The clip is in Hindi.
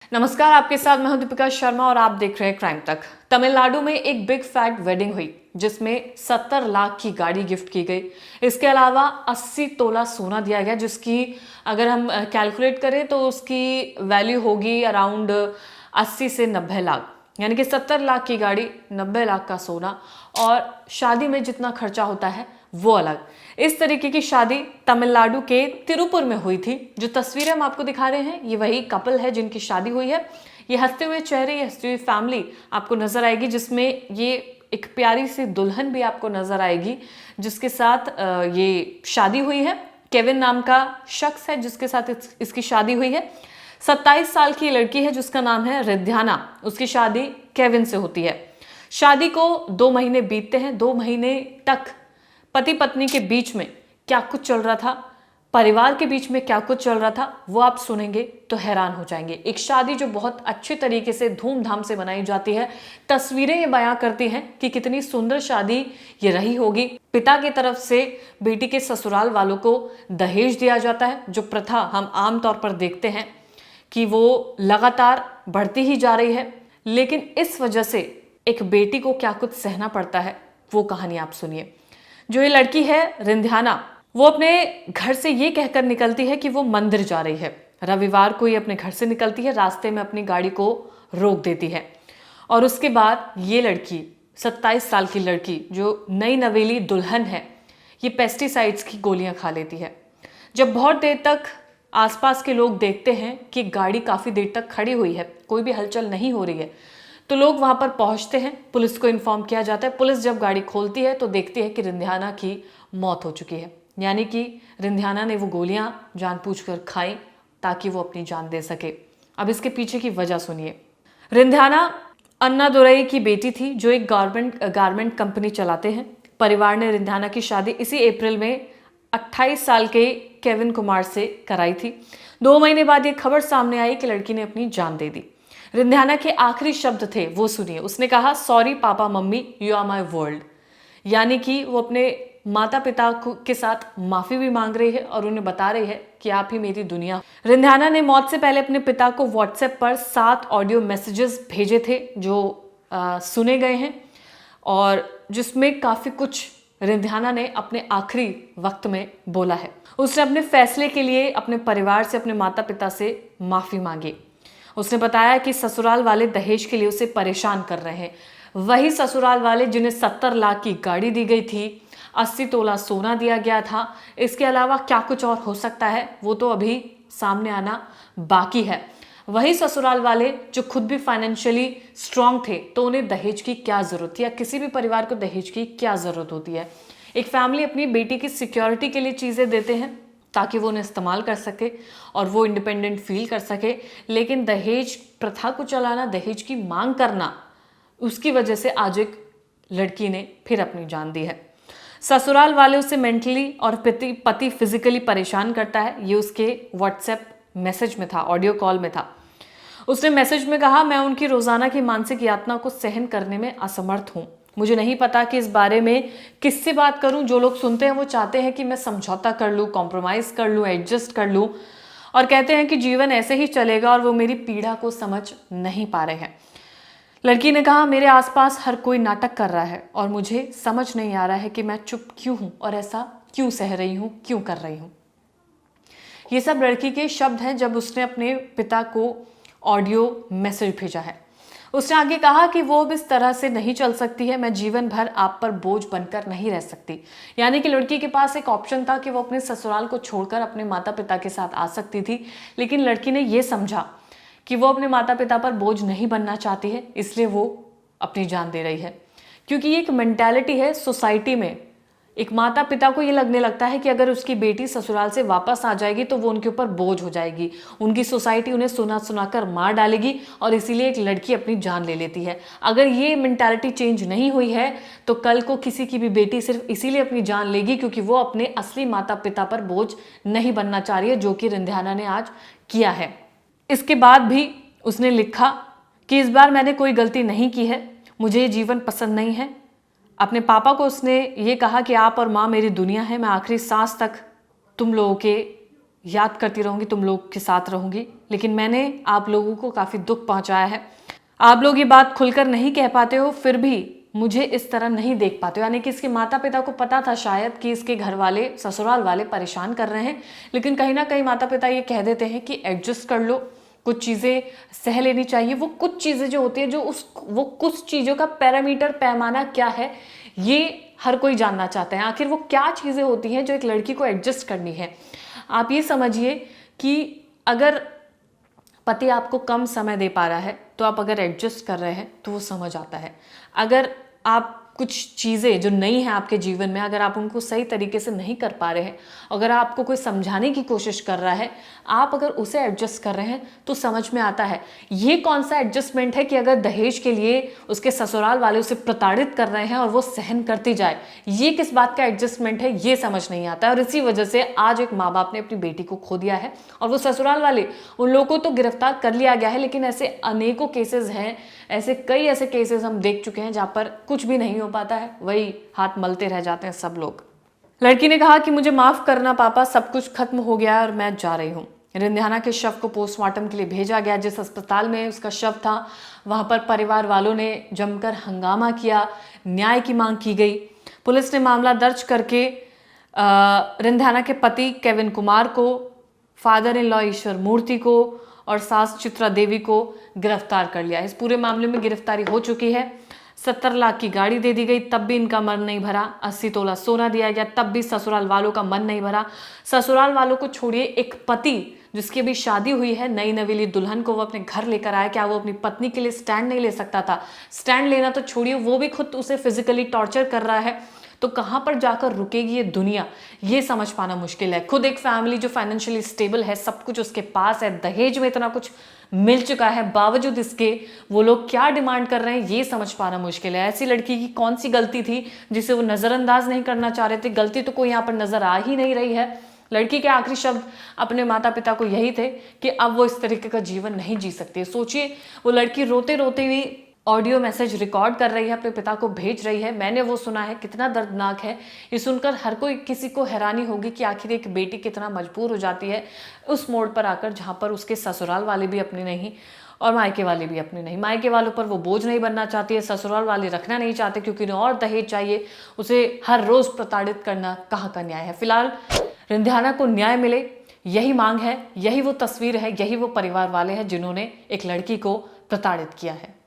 नमस्कार, आपके साथ मैं हूं दीपिका शर्मा और आप देख रहे हैं क्राइम तक। तमिलनाडु में एक बिग फैट वेडिंग हुई जिसमें 70 लाख की गाड़ी गिफ्ट की गई। इसके अलावा 80 तोला सोना दिया गया, जिसकी अगर हम कैलकुलेट करें तो उसकी वैल्यू होगी अराउंड 80 से 90 लाख। यानी कि 70 लाख की गाड़ी, 90 लाख का सोना, और शादी में जितना खर्चा होता है वो अलग। इस तरीके की शादी तमिलनाडु के तिरुपुर में हुई थी। जो तस्वीरें हम आपको दिखा रहे हैं ये वही कपल है जिनकी शादी हुई है। ये हंसते हुए चेहरे, ये हंसती हुई फैमिली आपको नजर आएगी, जिसमें ये एक प्यारी सी दुल्हन भी आपको नजर आएगी जिसके साथ ये शादी हुई है। केविन नाम का शख्स है जिसके साथ इसकी शादी हुई है। 27 साल की लड़की है जिसका नाम है रिद्धाना। उसकी शादी केविन से होती है। शादी को 2 महीने बीतते हैं। 2 महीने तक पति पत्नी के बीच में क्या कुछ चल रहा था, परिवार के बीच में क्या कुछ चल रहा था, वो आप सुनेंगे तो हैरान हो जाएंगे। एक शादी जो बहुत अच्छे तरीके से धूमधाम से मनाई जाती है। तस्वीरें ये बयां करती हैं कि कितनी सुंदर शादी ये रही होगी। पिता की तरफ से बेटी के ससुराल वालों को दहेज दिया जाता है, जो प्रथा हम आमतौर पर देखते हैं कि वो लगातार बढ़ती ही जा रही है। लेकिन इस वजह से एक बेटी को क्या कुछ सहना पड़ता है, वो कहानी आप सुनिए। जो ये लड़की है रिंध्याना, वो अपने घर से ये कहकर निकलती है कि वो मंदिर जा रही है। रविवार को ये अपने घर से निकलती है, रास्ते में अपनी गाड़ी को रोक देती है और उसके बाद ये लड़की, 27 साल की लड़की जो नई नवेली दुल्हन है, ये पेस्टिसाइड्स की गोलियां खा लेती है। जब बहुत देर तक आसपास के लोग देखते हैं कि गाड़ी काफ़ी देर तक खड़ी हुई है, कोई भी हलचल नहीं हो रही है, तो लोग वहां पर पहुंचते हैं। पुलिस को इन्फॉर्म किया जाता है। पुलिस जब गाड़ी खोलती है तो देखती है कि रिंध्याना की मौत हो चुकी है। यानी कि रिंध्याना ने वो गोलियां जानबूझकर खाई ताकि वो अपनी जान दे सके। अब इसके पीछे की वजह सुनिए। रिंध्याना अन्नादुरई की बेटी थी जो एक गारमेंट कंपनी चलाते हैं। परिवार ने रिंध्याना की शादी इसी अप्रैल में 28 साल के केविन कुमार से कराई थी। 2 महीने बाद ये खबर सामने आई कि लड़की ने अपनी जान दे दी। रिंध्याना के आखिरी शब्द थे, वो सुनिए। उसने कहा, sorry papa mummy, you are my world. यानी कि वो अपने माता पिता के साथ माफी भी मांग रही है और उन्हें बता रही है कि आप ही मेरी दुनिया। रिंध्याना ने मौत से पहले अपने पिता को व्हाट्सएप पर 7 ऑडियो मैसेजेस भेजे थे जो सुने गए हैं और जिसमें काफी कुछ रिंध्याना ने अपने आखिरी वक्त में बोला है। उसने अपने फैसले के लिए अपने परिवार से, अपने माता पिता से माफी मांगी। उसने बताया कि ससुराल वाले दहेज के लिए उसे परेशान कर रहे हैं। वही ससुराल वाले जिन्हें 70 लाख की गाड़ी दी गई थी, 80 तोला सोना दिया गया था। इसके अलावा क्या कुछ और हो सकता है वो तो अभी सामने आना बाकी है। वही ससुराल वाले जो खुद भी फाइनेंशियली स्ट्रांग थे, तो उन्हें दहेज की क्या जरूरत थी, या किसी भी परिवार को दहेज की क्या जरूरत होती है। एक फैमिली अपनी बेटी की सिक्योरिटी के लिए चीजें देते हैं ताकि वो उन्हें इस्तेमाल कर सके और वो इंडिपेंडेंट फील कर सके। लेकिन दहेज प्रथा को चलाना, दहेज की मांग करना, उसकी वजह से आज एक लड़की ने फिर अपनी जान दी है। ससुराल वाले उसे मेंटली और पति फिजिकली परेशान करता है। ये उसके व्हाट्सएप मैसेज में था, ऑडियो कॉल में था। उसने मैसेज में कहा, मैं उनकी रोजाना की मानसिक यातना को सहन करने में असमर्थ हूँ। मुझे नहीं पता कि इस बारे में किससे बात करूं। जो लोग सुनते हैं वो चाहते हैं कि मैं समझौता कर लूं, कॉम्प्रोमाइज कर लूं, एडजस्ट कर लूं, और कहते हैं कि जीवन ऐसे ही चलेगा, और वो मेरी पीड़ा को समझ नहीं पा रहे हैं। लड़की ने कहा, मेरे आसपास हर कोई नाटक कर रहा है और मुझे समझ नहीं आ रहा है कि मैं चुप क्यों हूं और ऐसा क्यों सह रही हूं, क्यों कर रही हूं। ये सब लड़की के शब्द हैं जब उसने अपने पिता को ऑडियो मैसेज भेजा है। उसने आगे कहा कि वो अब इस तरह से नहीं चल सकती है, मैं जीवन भर आप पर बोझ बनकर नहीं रह सकती। यानी कि लड़की के पास एक ऑप्शन था कि वो अपने ससुराल को छोड़कर अपने माता पिता के साथ आ सकती थी, लेकिन लड़की ने ये समझा कि वो अपने माता पिता पर बोझ नहीं बनना चाहती है, इसलिए वो अपनी जान दे रही है। क्योंकि ये एक मेंटालिटी है सोसाइटी में। एक माता पिता को ये लगने लगता है कि अगर उसकी बेटी ससुराल से वापस आ जाएगी तो वो उनके ऊपर बोझ हो जाएगी, उनकी सोसाइटी उन्हें सुना सुनाकर मार डालेगी, और इसीलिए एक लड़की अपनी जान ले लेती है। अगर ये मेंटालिटी चेंज नहीं हुई है तो कल को किसी की भी बेटी सिर्फ इसीलिए अपनी जान लेगी क्योंकि वो अपने असली माता पिता पर बोझ नहीं बनना चाह रही है, जो कि रिंध्याना ने आज किया है। इसके बाद भी उसने लिखा कि इस बार मैंने कोई गलती नहीं की है, मुझे ये जीवन पसंद नहीं है। अपने पापा को उसने ये कहा कि आप और माँ मेरी दुनिया है, मैं आखिरी सांस तक तुम लोगों के याद करती रहूँगी, तुम लोग के साथ रहूँगी, लेकिन मैंने आप लोगों को काफ़ी दुख पहुँचाया है। आप लोग ये बात खुलकर नहीं कह पाते हो, फिर भी मुझे इस तरह नहीं देख पाते हो। यानी कि इसके माता पिता को पता था शायद कि इसके घर वाले, ससुराल वाले परेशान कर रहे हैं, लेकिन कहीं ना कहीं माता पिता ये कह देते हैं कि एडजस्ट कर लो, कुछ चीज़ें सह लेनी चाहिए। वो कुछ चीज़ें जो होती है, वो कुछ चीज़ों का पैरामीटर, पैमाना क्या है, ये हर कोई जानना चाहता है। आखिर वो क्या चीज़ें होती हैं जो एक लड़की को एडजस्ट करनी है। आप ये समझिए कि अगर पति आपको कम समय दे पा रहा है तो आप अगर एडजस्ट कर रहे हैं तो वो समझ आता है। अगर आप कुछ चीज़ें जो नई हैं आपके जीवन में, अगर आप उनको सही तरीके से नहीं कर पा रहे हैं, अगर आपको कोई समझाने की कोशिश कर रहा है, आप अगर उसे एडजस्ट कर रहे हैं तो समझ में आता है। ये कौन सा एडजस्टमेंट है कि अगर दहेज के लिए उसके ससुराल वाले उसे प्रताड़ित कर रहे हैं और वो सहन करती जाए, ये किस बात का एडजस्टमेंट है, ये समझ नहीं आता है। और इसी वजह से आज एक माँ बाप ने अपनी बेटी को खो दिया है और वो ससुराल वाले, उन लोगों को तो गिरफ्तार कर लिया गया है, लेकिन ऐसे अनेकों केसेस हैं, कई ऐसे केसेस हम देख चुके हैं जहाँ पर कुछ भी नहीं हो पाता है, वही हाथ मलते रह जाते हैं सब लोग। लड़की ने कहा कि मुझे माफ करना पापा, सब कुछ खत्म हो गया है और मैं जा रही हूँ। रिंध्याना के शव को पोस्टमार्टम के लिए भेजा गया। जिस अस्पताल में उसका शव था, वहां पर परिवार वालों ने जमकर हंगामा किया, न्याय की मांग की गई। पुलिस ने मामला दर्ज करके रिंध्याना के पति केविन कुमार को, फादर इन लॉ ईश्वर मूर्ति को और सास चित्रा देवी को गिरफ्तार कर लिया। इस पूरे मामले में गिरफ्तारी हो चुकी है। 70 लाख की गाड़ी दे दी गई, तब भी इनका मन नहीं भरा। 80 तोला सोना दिया गया, तब भी ससुराल वालों का मन नहीं भरा। ससुराल वालों को छोड़िए, एक पति जिसकी अभी शादी हुई है, नई नवेली दुल्हन को वो अपने घर लेकर आया, क्या वो अपनी पत्नी के लिए स्टैंड नहीं ले सकता था? स्टैंड लेना तो छोड़िए, वो भी खुद उसे फिजिकली टॉर्चर कर रहा है। तो कहाँ पर जाकर रुकेगी ये दुनिया, ये समझ पाना मुश्किल है। खुद एक फैमिली जो फाइनेंशियली स्टेबल है, सब कुछ उसके पास है, दहेज में इतना कुछ मिल चुका है, बावजूद इसके वो लोग क्या डिमांड कर रहे हैं, ये समझ पाना मुश्किल है। ऐसी लड़की की कौन सी गलती थी जिसे वो नज़रअंदाज नहीं करना चाह रहे थे? गलती तो कोई यहाँ पर नजर आ ही नहीं रही है। लड़की के आखिरी शब्द अपने माता पिता को यही थे कि अब वो इस तरीके का जीवन नहीं जी सकती। सोचिए, वो लड़की रोते रोते हुई ऑडियो मैसेज रिकॉर्ड कर रही है, अपने पिता को भेज रही है। मैंने वो सुना है, कितना दर्दनाक है। ये सुनकर हर कोई, किसी को हैरानी होगी कि आखिर एक बेटी कितना मजबूर हो जाती है उस मोड़ पर आकर जहाँ पर उसके ससुराल वाले भी अपने नहीं और मायके वाले भी अपने नहीं। मायके वालों पर वो बोझ नहीं बनना चाहती है, ससुराल वाले रखना नहीं चाहते क्योंकि उन्हें और दहेज चाहिए। उसे हर रोज प्रताड़ित करना कहाँ का न्याय है? फिलहाल रिंध्याना को न्याय मिले, यही मांग है, यही वो तस्वीर है, यही वो परिवार वाले हैं जिन्होंने एक लड़की को प्रताड़ित किया है।